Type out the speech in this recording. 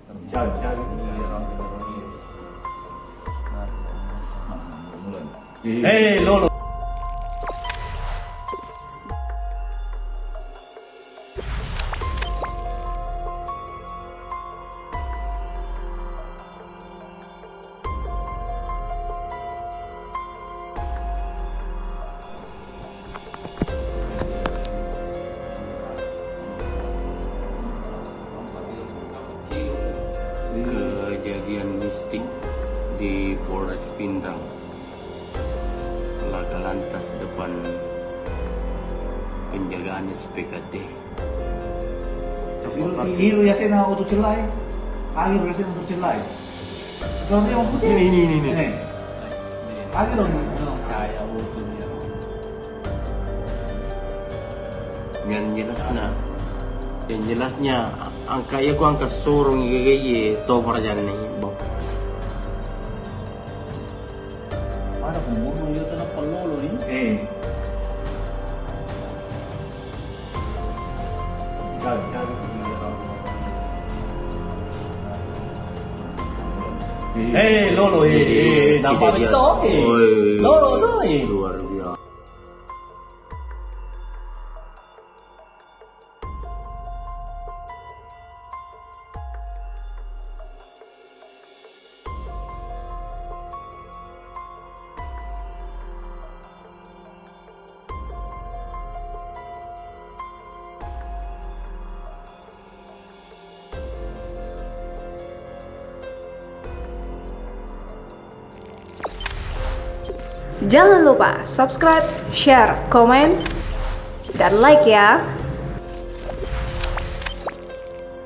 Terjaga gitu ya. Hei Lolo. Kejadian mistik di Polres Pindang, laka lantas depan penjagaan SPKT. Hiro ya saya nak untuk celai. Air ya saya untuk celai. Kalau dia mau putih. Ini. Air dong. Cahaya utuhnya. Yang jelasnya angka ya ku angka sorong gege to parajane bang. Ada pembunuh dia tanah pelolo ni. Jaga gitu ya. Hei Lolo, nampak kejadian- itu. Oi. Lolo tuh. Luar biasa. Jangan lupa subscribe, share, komen, dan like ya.